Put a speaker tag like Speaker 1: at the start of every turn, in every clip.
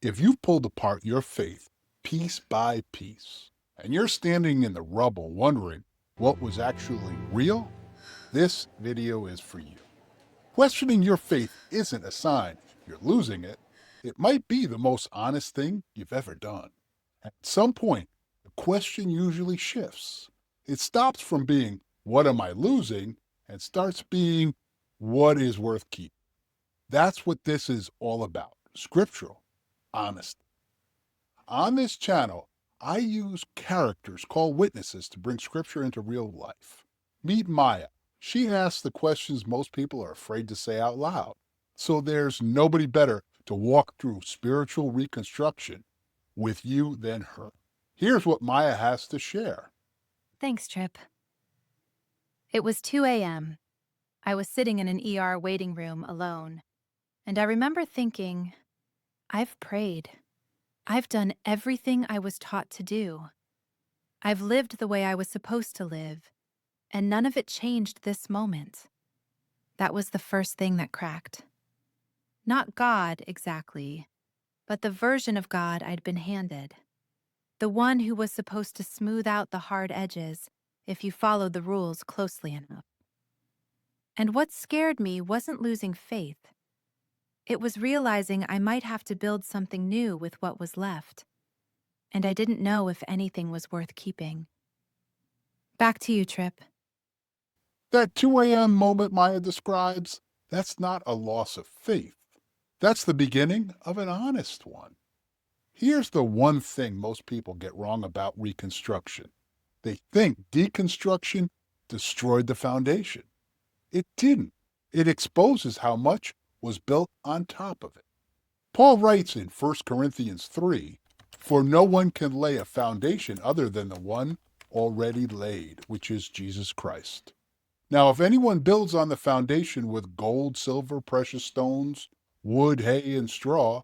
Speaker 1: If you've pulled apart your faith piece by piece, and you're standing in the rubble wondering what was actually real, this video is for you. Questioning your faith isn't a sign you're losing it. It might be the most honest thing you've ever done. At some point, the question usually shifts. It stops from being, what am I losing? And starts being, what is worth keeping? That's what this is all about. Scriptural honesty. On this channel, I use characters called witnesses to bring scripture into real life. Meet Maya. She asks the questions most people are afraid to say out loud. So there's nobody better to walk through spiritual reconstruction with you than her. Here's what Maya has to share.
Speaker 2: Thanks, Trip. It was 2 a.m. I was sitting in an ER waiting room alone, and I remember thinking, I've prayed. I've done everything I was taught to do. I've lived the way I was supposed to live, and none of it changed this moment. That was the first thing that cracked. Not God, exactly, but the version of God I'd been handed. The one who was supposed to smooth out the hard edges if you followed the rules closely enough. And what scared me wasn't losing faith. It was realizing I might have to build something new with what was left. And I didn't know if anything was worth keeping. Back to you, Trip.
Speaker 1: That 2 a.m. moment Maya describes, that's not a loss of faith. That's the beginning of an honest one. Here's the one thing most people get wrong about Reconstruction. They think deconstruction destroyed the foundation. It didn't. It exposes how much was built on top of it. Paul writes in 1 Corinthians 3, "For no one can lay a foundation other than the one already laid, which is Jesus Christ." Now, if anyone builds on the foundation with gold, silver, precious stones, wood, hay, and straw,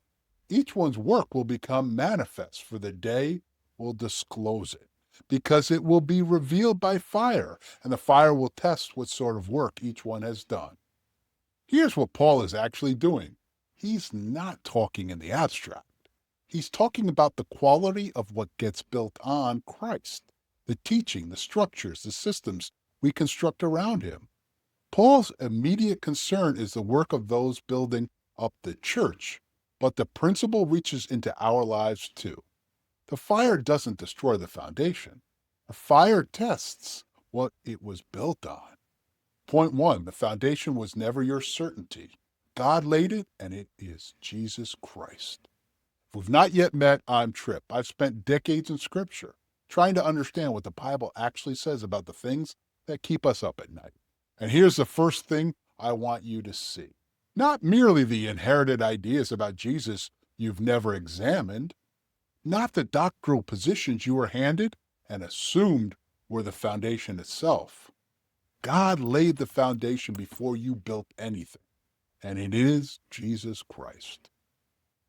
Speaker 1: each one's work will become manifest, for the day will disclose it, because it will be revealed by fire, and the fire will test what sort of work each one has done. Here's what Paul is actually doing. He's not talking in the abstract. He's talking about the quality of what gets built on Christ, the teaching, the structures, the systems we construct around him. Paul's immediate concern is the work of those building up the church, but the principle reaches into our lives too. The fire doesn't destroy the foundation. The fire tests what it was built on. Point one, the foundation was never your certainty. God laid it, and it is Jesus Christ. If we've not yet met, I'm Trip. I've spent decades in Scripture trying to understand what the Bible actually says about the things that keep us up at night. And here's the first thing I want you to see. Not merely the inherited ideas about Jesus you've never examined, not the doctrinal positions you were handed and assumed were the foundation itself. God laid the foundation before you built anything, and it is Jesus Christ.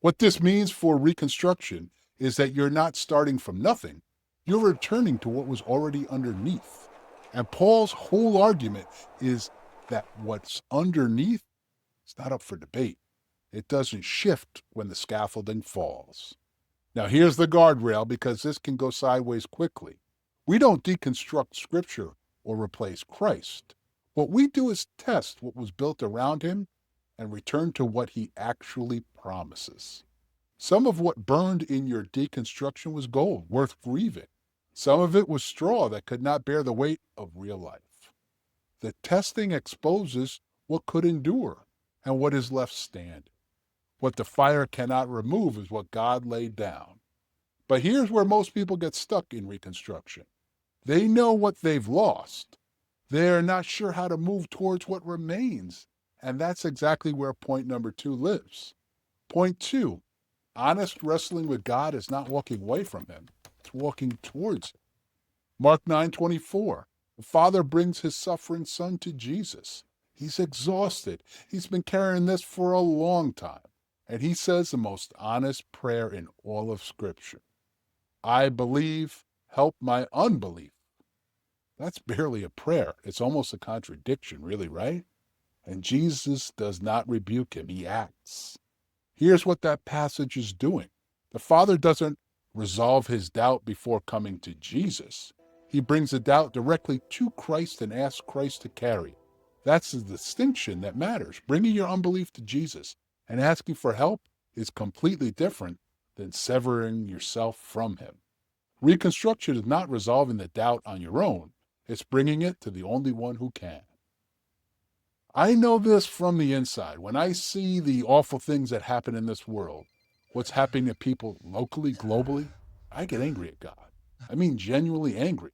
Speaker 1: What this means for Reconstruction is that you're not starting from nothing, you're returning to what was already underneath. And Paul's whole argument is that what's underneath is not up for debate. It doesn't shift when the scaffolding falls. Now here's the guardrail, because this can go sideways quickly. We don't deconstruct Scripture or replace Christ. What we do is test what was built around him and return to what he actually promises. Some of what burned in your deconstruction was gold, worth grieving. Some of it was straw that could not bear the weight of real life. The testing exposes what could endure and what is left standing. What the fire cannot remove is what God laid down. But here's where most people get stuck in Reconstruction. They know what they've lost. They're not sure how to move towards what remains. And that's exactly where point number 2 lives. Point 2, honest wrestling with God is not walking away from him. It's walking towards him. Mark 9:24, the Father brings his suffering Son to Jesus. He's exhausted. He's been carrying this for a long time. And he says the most honest prayer in all of Scripture. I believe, help my unbelief. That's barely a prayer. It's almost a contradiction, really, right? And Jesus does not rebuke him. He acts. Here's what that passage is doing. The Father doesn't resolve his doubt before coming to Jesus. He brings the doubt directly to Christ and asks Christ to carry it. That's the distinction that matters. Bringing your unbelief to Jesus and asking for help is completely different than severing yourself from him. Reconstruction is not resolving the doubt on your own. It's bringing it to the only one who can. I know this from the inside. When I see the awful things that happen in this world, what's happening to people locally, globally, I get angry at God. I mean, genuinely angry.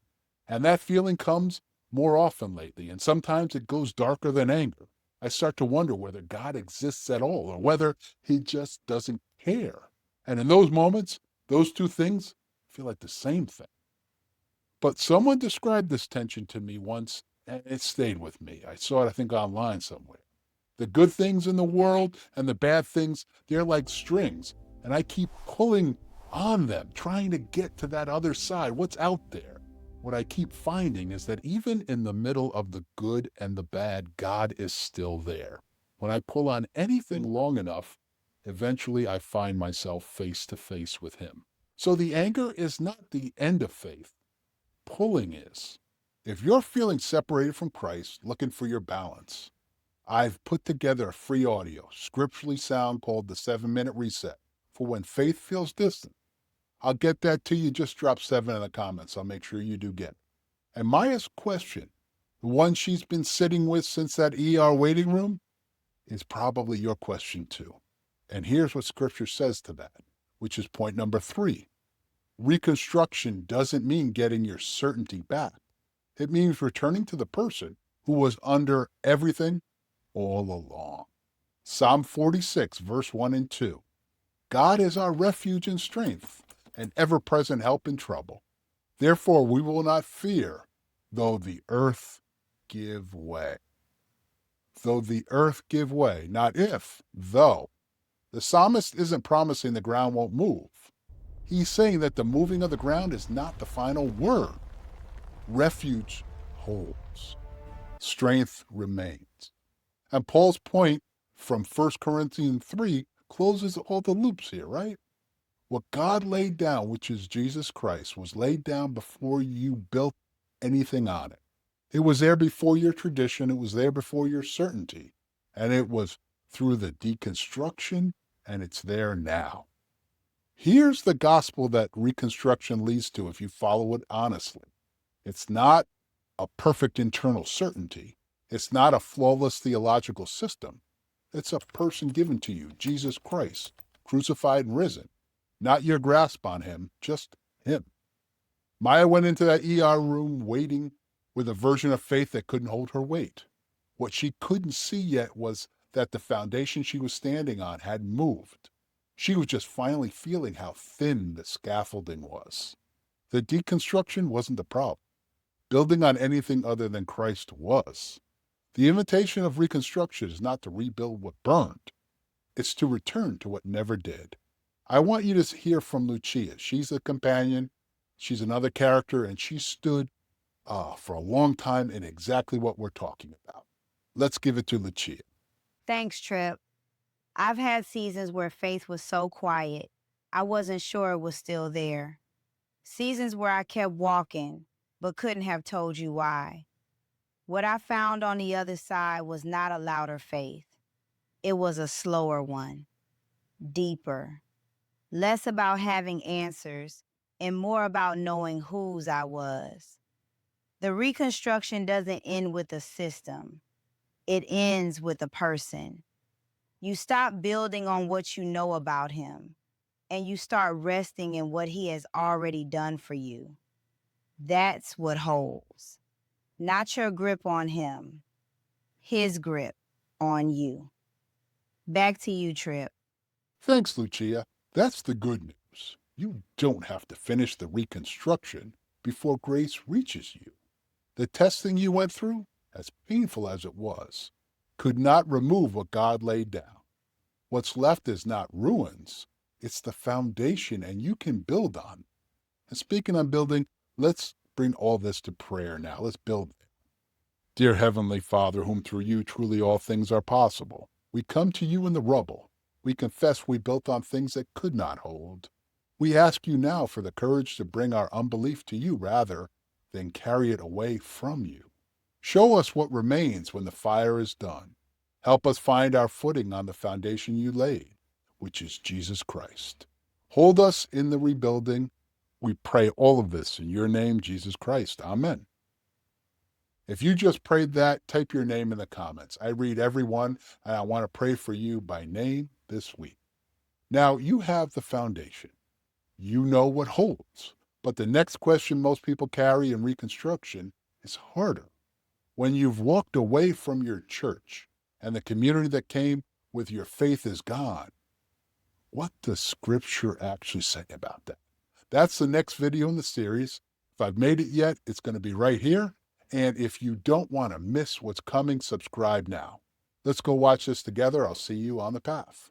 Speaker 1: And that feeling comes more often lately, and sometimes it goes darker than anger. I start to wonder whether God exists at all or whether he just doesn't care. And in those moments, those two things feel like the same thing. But someone described this tension to me once, and it stayed with me. I saw it, I think, online somewhere. The good things in the world and the bad things, they're like strings, and I keep pulling on them, trying to get to that other side. What's out there? What I keep finding is that even in the middle of the good and the bad, God is still there. When I pull on anything long enough, eventually I find myself face to face with him. So the anger is not the end of faith. Pulling is. If you're feeling separated from Christ, looking for your balance, I've put together a free audio, scripturally sound, called the 7-Minute Reset for when faith feels distant. I'll get that to you. Just drop 7 in the comments. I'll make sure you do get it. And Maya's question, the one she's been sitting with since that ER waiting room, is probably your question too. And here's what scripture says to that, which is point number 3. Reconstruction doesn't mean getting your certainty back. It means returning to the person who was under everything all along. Psalm 46, verse 1 and 2. God is our refuge and strength, an ever-present help in trouble. Therefore we will not fear, though the earth give way. Though the earth give way, not if, though. The psalmist isn't promising the ground won't move. He's saying that the moving of the ground is not the final word. Refuge holds. Strength remains. And Paul's point from 1 Corinthians 3 closes all the loops here, right? What God laid down, which is Jesus Christ, was laid down before you built anything on it. It was there before your tradition. It was there before your certainty. And it was through the deconstruction, and it's there now. Here's the gospel that Reconstruction leads to if you follow it honestly. It's not a perfect internal certainty. It's not a flawless theological system. It's a person given to you, Jesus Christ, crucified and risen. Not your grasp on him, just him. Maya went into that ER room waiting with a version of faith that couldn't hold her weight. What she couldn't see yet was that the foundation she was standing on had moved. She was just finally feeling how thin the scaffolding was. The deconstruction wasn't the problem. Building on anything other than Christ was. The invitation of Reconstruction is not to rebuild what burned. It's to return to what never did. I want you to hear from Lucia. She's a companion. She's another character, and she stood for a long time in exactly what we're talking about. Let's give it to Lucia.
Speaker 3: Thanks, Trip. I've had seasons where faith was so quiet, I wasn't sure it was still there. Seasons where I kept walking, but couldn't have told you why. What I found on the other side was not a louder faith. It was a slower one, deeper, less about having answers and more about knowing whose I was. The reconstruction doesn't end with a system. It ends with a person. You stop building on what you know about him, and you start resting in what he has already done for you. That's what holds. Not your grip on him, his grip on you. Back to you, Trip.
Speaker 1: Thanks, Lucia. That's the good news. You don't have to finish the reconstruction before grace reaches you. The testing you went through, as painful as it was, could not remove what God laid down. What's left is not ruins, it's the foundation, and you can build on it. And speaking of building, let's bring all this to prayer now. Let's build it. Dear Heavenly Father, whom through you truly all things are possible, we come to you in the rubble. We confess we built on things that could not hold. We ask you now for the courage to bring our unbelief to you rather than carry it away from you. Show us what remains when the fire is done. Help us find our footing on the foundation you laid, which is Jesus Christ. Hold us in the rebuilding. We pray all of this in your name, Jesus Christ. Amen. If you just prayed that, type your name in the comments. I read every one, and I want to pray for you by name this week. Now, you have the foundation. You know what holds. But the next question most people carry in Reconstruction is harder. When you've walked away from your church and the community that came with your faith is gone, what does Scripture actually say about that? That's the next video in the series. If I've made it yet, it's going to be right here. And if you don't want to miss what's coming, subscribe now. Let's go watch this together. I'll see you on the path.